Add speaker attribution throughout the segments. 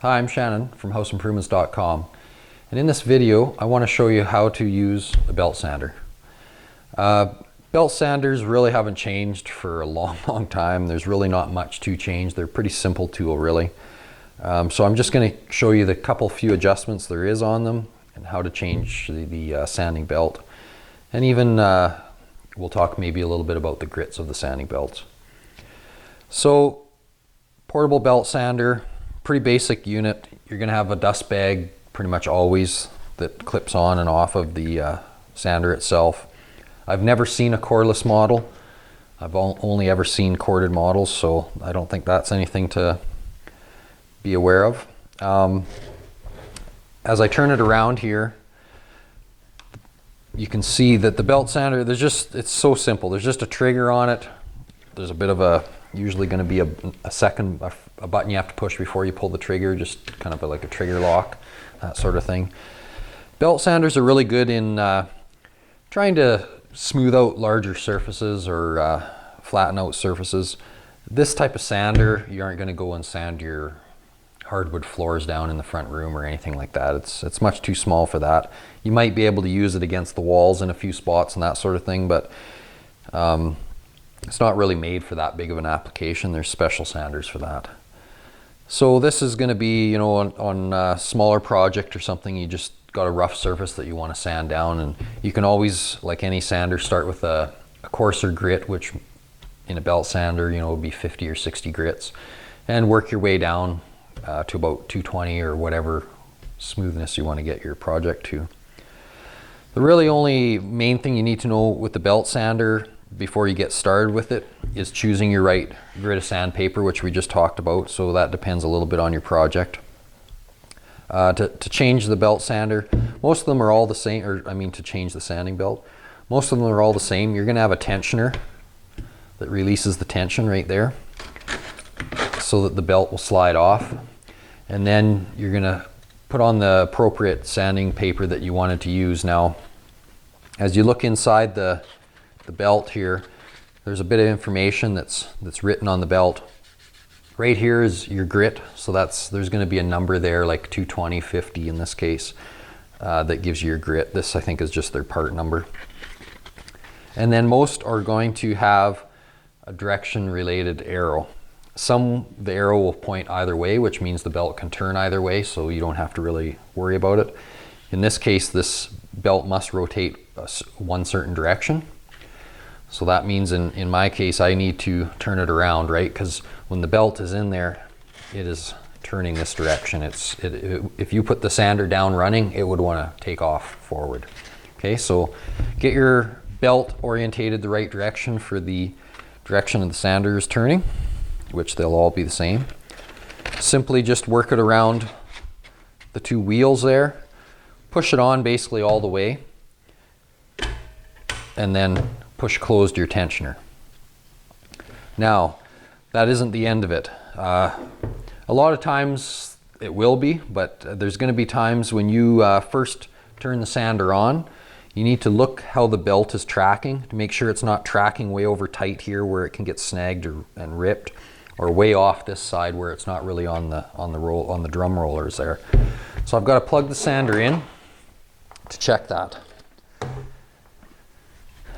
Speaker 1: Hi, I'm Shannon from houseimprovements.com, and in this video I want to show you how to use a belt sander. Belt sanders really haven't changed for a long time. There's really not much to change. They're a pretty simple tool, really. So I'm just going to show you the few adjustments there is on them and how to change the sanding belt, and even we'll talk maybe a little bit about the grits of the sanding belts. So portable belt sander, pretty basic unit. You're going to have a dust bag pretty much always that clips on and off of the sander itself. I've never seen a cordless model. I've only ever seen corded models, so I don't think that's anything to be aware of. As I turn it around here, you can see that the belt sander, it's so simple. There's just a trigger on it. There's a bit of usually going to be a button you have to push before you pull the trigger, just kind of like a trigger lock, that sort of thing. Belt sanders are really good in trying to smooth out larger surfaces or flatten out surfaces. This type of sander, you aren't going to go and sand your hardwood floors down in the front room or anything like that. It's much too small for that. You might be able to use it against the walls in a few spots and that sort of thing, but it's not really made for that big of an application. There's special sanders for that. So this is going to be, you know, on a smaller project or something, you just got a rough surface that you want to sand down, and you can always, like any sander, start with a coarser grit, which in a belt sander, you know, would be 50 or 60 grits, and work your way down to about 220 or whatever smoothness you want to get your project to. The really only main thing you need to know with the belt sander before you get started with it is choosing your right grit of sandpaper, which we just talked about. So that depends a little bit on your project. To change the belt sander, most of them are all the same, or I mean to change the sanding belt, most of them are all the same. You're going to have a tensioner that releases the tension right there so that the belt will slide off, and then you're going to put on the appropriate sanding paper that you wanted to use. Now, as you look inside the belt here, there's a bit of information that's written on the belt. Right here is your grit, so there's going to be a number there, like 220, 50 in this case, that gives you your grit. This, I think, is just their part number. And then most are going to have a direction related arrow. The arrow will point either way, which means the belt can turn either way, so you don't have to really worry about it. In this case, this belt must rotate one certain direction. So that means in my case, I need to turn it around, right? Because when the belt is in there, it is turning this direction. If you put the sander down running, it would want to take off forward. Okay, so get your belt orientated the right direction for the direction of the sander is turning, which they'll all be the same. Simply just work it around the two wheels there, push it on basically all the way, and then push closed your tensioner. Now, that isn't the end of it. A lot of times it will be, but there's going to be times when you first turn the sander on, you need to look how the belt is tracking to make sure it's not tracking way over tight here where it can get snagged and ripped, or way off this side where it's not really on the drum rollers there. So I've got to plug the sander in to check that.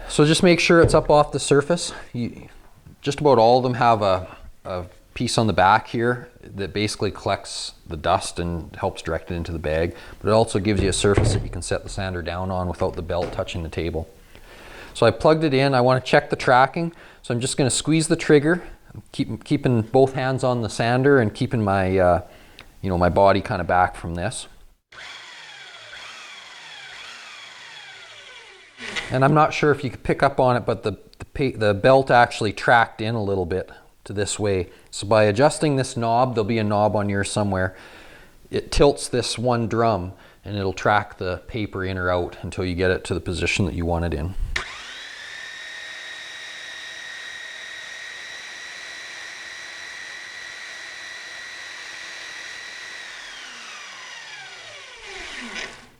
Speaker 1: So just make sure it's up off the surface. Just about all of them have a piece on the back here that basically collects the dust and helps direct it into the bag, but it also gives you a surface that you can set the sander down on without the belt touching the table. So I plugged it in. I want to check the tracking, so I'm just going to squeeze the trigger, keeping both hands on the sander and keeping my my body kind of back from this. And I'm not sure if you could pick up on it, but the belt actually tracked in a little bit to this way. So by adjusting this knob, there'll be a knob on yours somewhere, it tilts this one drum and it'll track the paper in or out until you get it to the position that you want it in.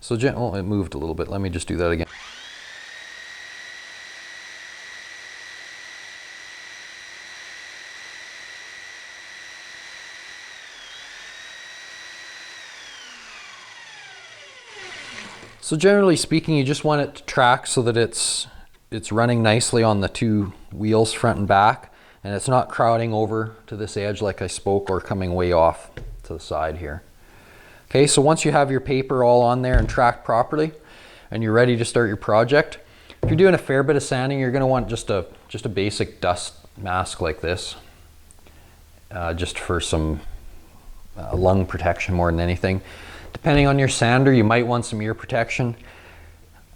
Speaker 1: So it moved a little bit. Let me just do that again. So generally speaking, you just want it to track so that it's running nicely on the two wheels, front and back, and it's not crowding over to this edge like I spoke, or coming way off to the side here. Okay, so once you have your paper all on there and tracked properly, and you're ready to start your project, if you're doing a fair bit of sanding, you're going to want just a basic dust mask like this, just for some lung protection more than anything. Depending on your sander, you might want some ear protection.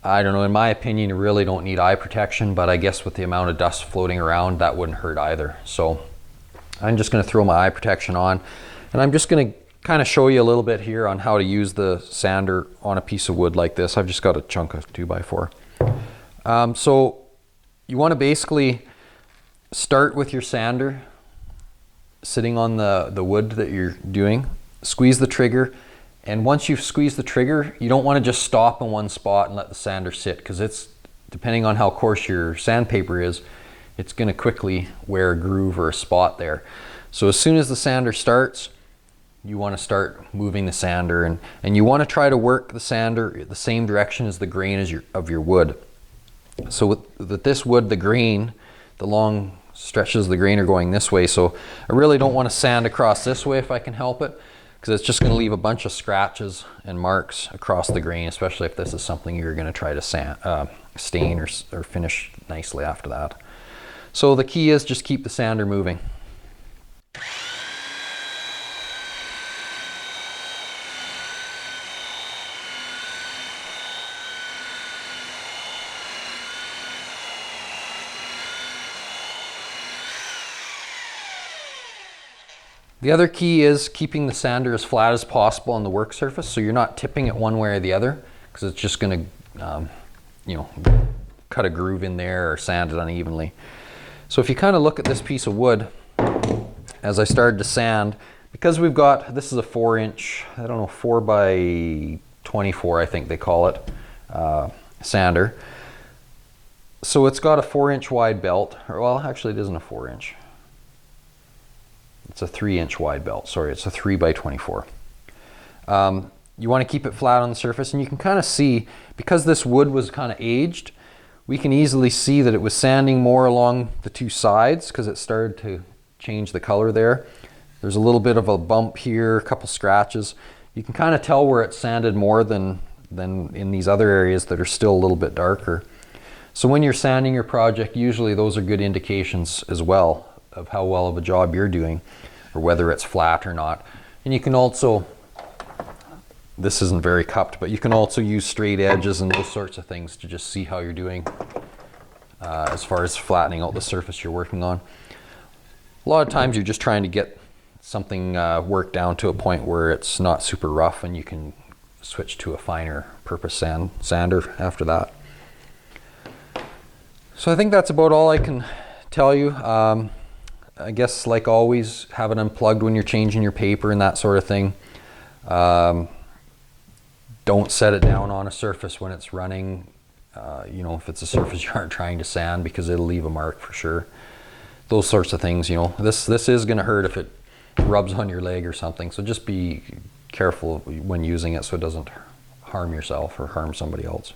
Speaker 1: I don't know, in my opinion, you really don't need eye protection, but I guess with the amount of dust floating around, that wouldn't hurt either. So I'm just going to throw my eye protection on, and I'm just going to kind of show you a little bit here on how to use the sander on a piece of wood like this. I've just got a chunk of 2x4. So you want to basically start with your sander sitting on the wood that you're doing, squeeze the trigger, and once you've squeezed the trigger, you don't want to just stop in one spot and let the sander sit, because it's, depending on how coarse your sandpaper is, it's going to quickly wear a groove or a spot there. So as soon as the sander starts, you want to start moving the sander, and you want to try to work the sander the same direction as the grain of your wood. So with this wood, the grain, the long stretches of the grain are going this way, so I really don't want to sand across this way if I can help it, because it's just going to leave a bunch of scratches and marks across the grain, especially if this is something you're going to try to stain or finish nicely after that. So the key is just keep the sander moving. The other key is keeping the sander as flat as possible on the work surface, so you're not tipping it one way or the other, because it's just going to, cut a groove in there or sand it unevenly. So if you kind of look at this piece of wood, as I started to sand, because we've got, this is a 4-inch, I don't know, 4x24, I think they call it, sander. So it's got a 4-inch wide belt, or well, actually it isn't a 4-inch. It's a 3-inch wide belt, sorry, it's a 3x24. You want to keep it flat on the surface, and you can kind of see, because this wood was kind of aged, we can easily see that it was sanding more along the two sides, because it started to change the color there. There's a little bit of a bump here, a couple scratches. You can kind of tell where it sanded more than in these other areas that are still a little bit darker. So when you're sanding your project, usually those are good indications as well of how well of a job you're doing, or whether it's flat or not. And you can also, this isn't very cupped, but you can also use straight edges and those sorts of things to just see how you're doing as far as flattening out the surface you're working on. A lot of times you're just trying to get something worked down to a point where it's not super rough, and you can switch to a finer purpose sander after that. So I think that's about all I can tell you. I guess, like always, have it unplugged when you're changing your paper and that sort of thing. Don't set it down on a surface when it's running, if it's a surface you aren't trying to sand, because it'll leave a mark for sure. Those sorts of things, this is going to hurt if it rubs on your leg or something, so just be careful when using it so it doesn't harm yourself or harm somebody else.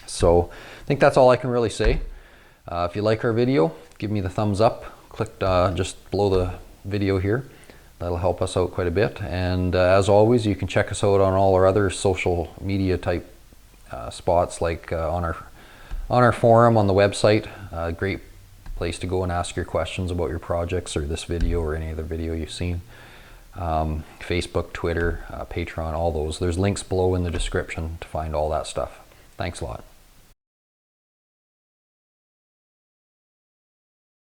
Speaker 1: So I think that's all I can really say. If you like our video, give me the thumbs up. Click just below the video here. That'll help us out quite a bit. And as always, you can check us out on all our other social media type spots, like on our forum on the website. Great place to go and ask your questions about your projects or this video or any other video you've seen. Facebook, Twitter, Patreon, all those. There's links below in the description to find all that stuff. Thanks a lot.